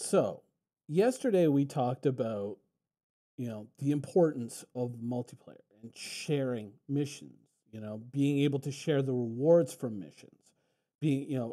So, yesterday we talked about, the importance of multiplayer and sharing missions, being able to share the rewards from missions, being,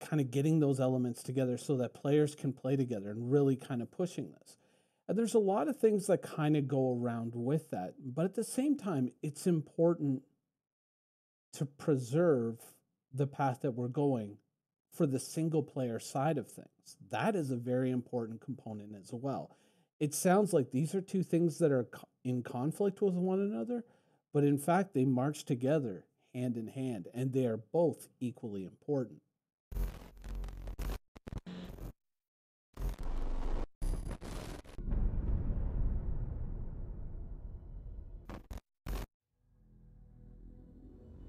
kind of getting those elements together so that players can play together and really kind of pushing this. And there's a lot of things that kind of go around with that. But at the same time, it's important to preserve the path that we're going for the single player side of things. That is a very important component as well. It sounds like these are two things that are in conflict with one another, but in fact, they march together hand in hand, and they are both equally important.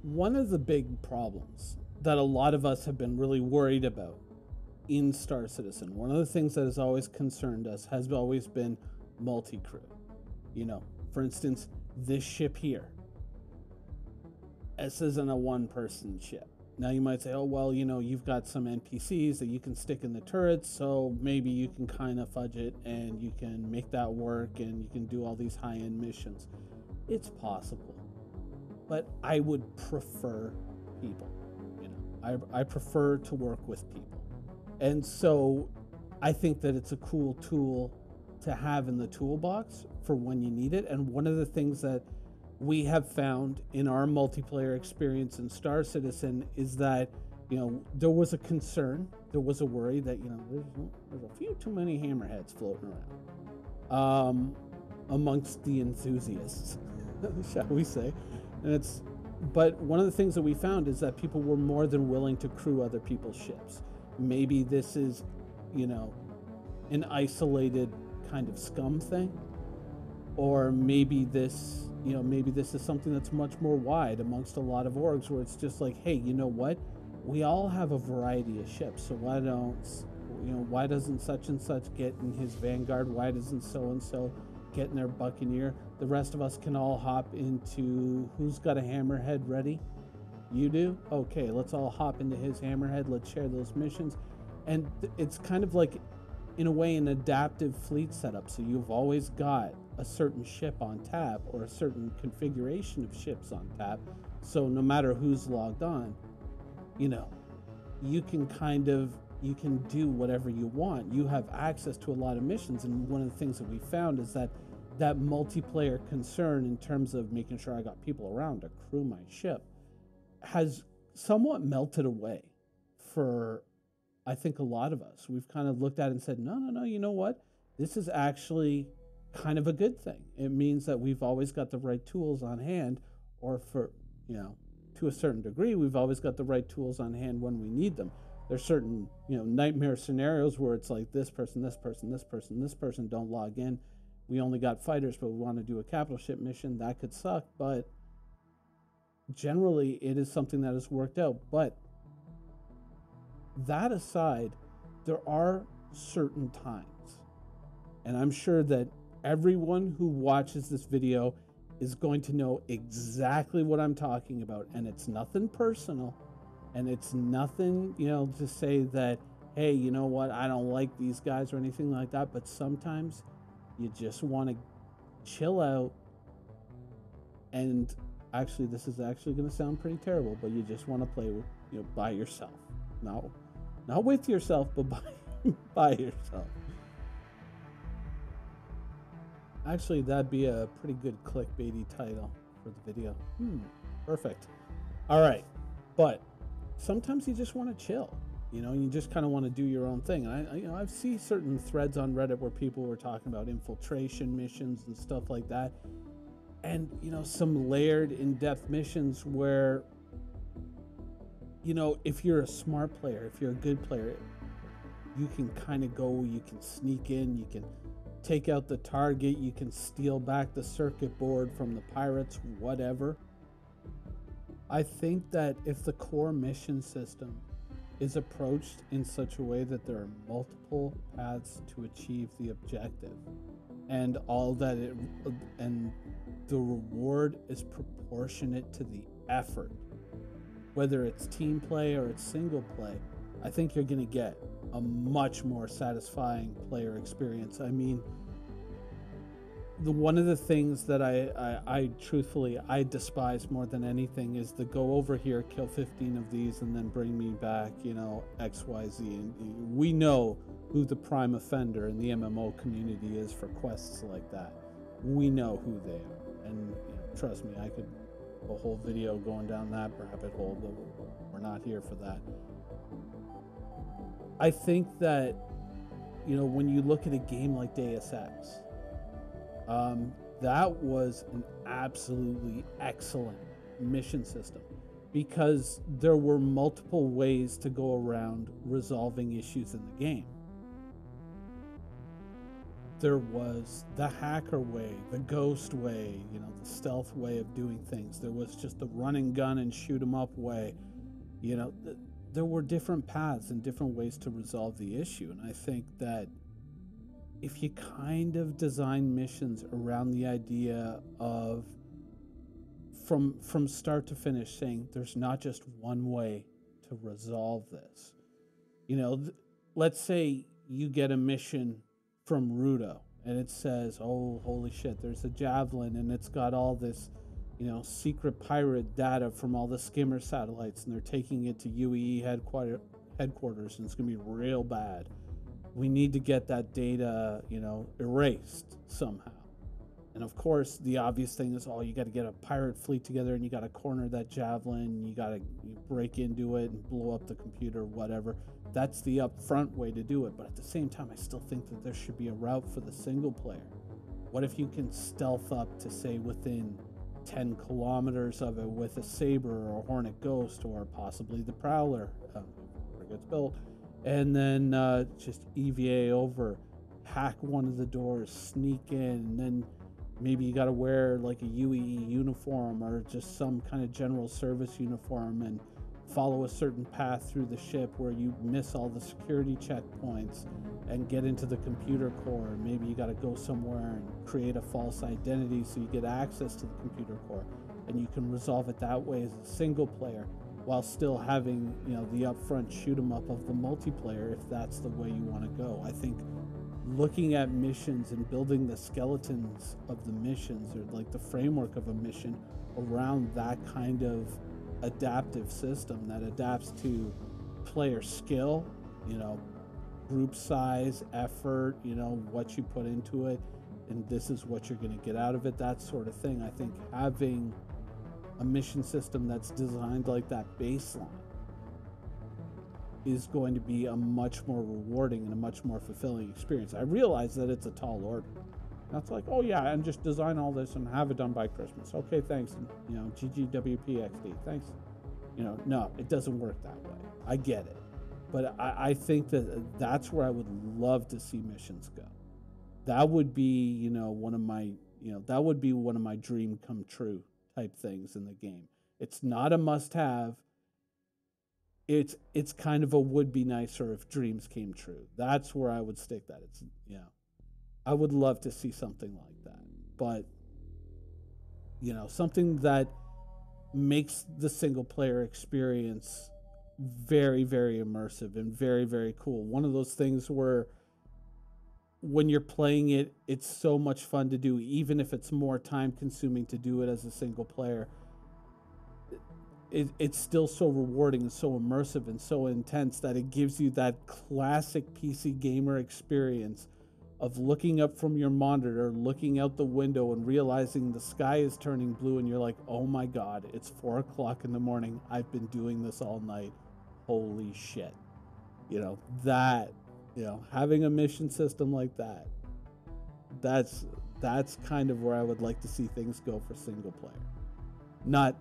One of the big problems that a lot of us have been really worried about in Star Citizen, one of the things that has always concerned us has always been multi-crew. For instance, this ship here. This isn't a one-person ship. Now you might say, oh, well, you've got some NPCs that you can stick in the turrets, so maybe you can kind of fudge it and you can make that work and you can do all these high-end missions. It's possible. But I would prefer people. I prefer to work with people. And so I think that it's a cool tool to have in the toolbox for when you need it. And one of the things that we have found in our multiplayer experience in Star Citizen is that, there was a concern, there was a worry that, there's a few too many hammerheads floating around amongst the enthusiasts, shall we say. But one of the things that we found is that people were more than willing to crew other people's ships. Maybe this is, an isolated kind of scum thing, or maybe this is something that's much more wide amongst a lot of orgs, where it's just like, hey, you know what? We all have a variety of ships, so why doesn't such and such get in his Vanguard? Why doesn't so and so get in their Buccaneer? The rest of us can all hop into, who's got a hammerhead ready? You do? Okay, let's all hop into his hammerhead. Let's share those missions. And it's kind of like, in a way, an adaptive fleet setup. So you've always got a certain ship on tap or a certain configuration of ships on tap. So no matter who's logged on, you can do whatever you want. You have access to a lot of missions. And one of the things that we found is that multiplayer concern in terms of making sure I got people around to crew my ship has somewhat melted away for, I think, a lot of us. We've kind of looked at it and said, no, you know what? This is actually kind of a good thing. It means that we've always got the right tools on hand, or to a certain degree, we've always got the right tools on hand when we need them. There's certain, nightmare scenarios where it's like this person don't log in. We only got fighters, but we want to do a capital ship mission. That could suck, but generally it is something that has worked out. But that aside, there are certain times, and I'm sure that everyone who watches this video is going to know exactly what I'm talking about, and it's nothing personal, and it's nothing, to say that, hey, you know what, I don't like these guys or anything like that, but sometimes you just want to chill out, and actually, this is actually going to sound pretty terrible, but you just want to play with, by yourself. Not with yourself, but by yourself. Actually, that'd be a pretty good clickbaity title for the video. Perfect. All right, but sometimes you just want to chill. You just kind of want to do your own thing. And I've seen certain threads on Reddit where people were talking about infiltration missions and stuff like that, and some layered, in-depth missions where, if you're a smart player, if you're a good player, you can kind of go, you can sneak in, you can take out the target, you can steal back the circuit board from the pirates, whatever. I think that if the core mission system is approached in such a way that there are multiple paths to achieve the objective, and and the reward is proportionate to the effort, whether it's team play or it's single play, I think you're going to get a much more satisfying player experience. I mean, one of the things that I truthfully I despise more than anything is the go over here, kill 15 of these, and then bring me back, XYZ. And we know who the prime offender in the MMO community is for quests like that. We know who they are, and trust me, I could a whole video going down that rabbit hole, but we're not here for that. I think that when you look at a game like Deus Ex, that was an absolutely excellent mission system because there were multiple ways to go around resolving issues in the game. There was the hacker way, the ghost way, the stealth way of doing things. There was just the run and gun and shoot 'em up way. There were different paths and different ways to resolve the issue. And I think that if you kind of design missions around the idea of from start to finish saying there's not just one way to resolve this. Let's say you get a mission from Rudo and it says, oh, holy shit, there's a javelin and it's got all this, secret pirate data from all the skimmer satellites and they're taking it to UEE headquarters and it's going to be real bad. We need to get that data, erased somehow. And of course, the obvious thing is, you got to get a pirate fleet together and you got to corner that javelin, you got to break into it and blow up the computer, whatever. That's the upfront way to do it. But at the same time, I still think that there should be a route for the single player. What if you can stealth up to, say, within 10 kilometers of it with a Saber or a Hornet Ghost or possibly the Prowler, where it gets built, and then just EVA over, hack one of the doors, sneak in, and then maybe you got to wear like a UEE uniform or just some kind of general service uniform and follow a certain path through the ship where you miss all the security checkpoints and get into the computer core. Maybe you got to go somewhere and create a false identity so you get access to the computer core, and you can resolve it that way as a single player while still having the upfront shoot 'em up of the multiplayer if that's the way you want to go. I think looking at missions and building the skeletons of the missions, or like the framework of a mission around that kind of adaptive system that adapts to player skill, group size, effort, what you put into it, and this is what you're going to get out of it, that sort of thing. I think having a mission system that's designed like that baseline is going to be a much more rewarding and a much more fulfilling experience. I realize that it's a tall order. That's like, oh yeah, and just design all this and have it done by Christmas. Okay, thanks. And, GGWPXD, thanks. No, it doesn't work that way. I get it. But I think that that's where I would love to see missions go. That would be, one of my dream come true type things in the game. It's not a must-have. It's kind of a would be nicer if dreams came true. That's where I would stick that. I would love to see something like that. But something that makes the single player experience very, very immersive and very, very cool. One of those things where when you're playing it, it's so much fun to do, even if it's more time consuming to do it as a single player. It's still so rewarding and so immersive and so intense that it gives you that classic PC gamer experience of looking up from your monitor, looking out the window and realizing the sky is turning blue and you're like, oh my God, it's 4 o'clock in the morning. I've been doing this all night. Holy shit. Having a mission system like that, that's kind of where I would like to see things go for single player. Not,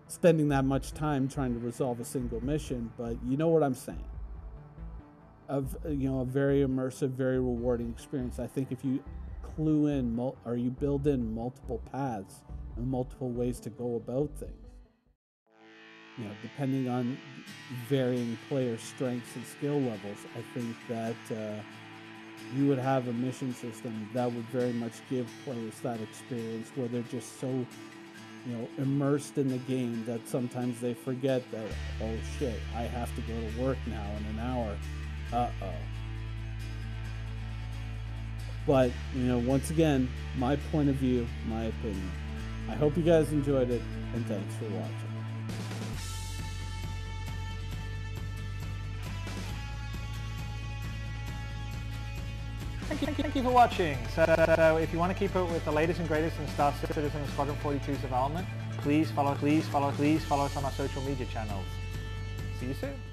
spending that much time trying to resolve a single mission, but you know what I'm saying. A very immersive, very rewarding experience. I think if you clue in or you build in multiple paths and multiple ways to go about things, depending on varying player strengths and skill levels, I think that you would have a mission system that would very much give players that experience where they're just so immersed in the game that sometimes they forget that, oh shit, I have to go to work now in an hour. Uh-oh. But, once again, my point of view, my opinion. I hope you guys enjoyed it, and thanks for watching. Thank you for watching. So if you want to keep up with the latest and greatest in Star Citizen and Squadron 42's development, please follow us on our social media channels. See you soon.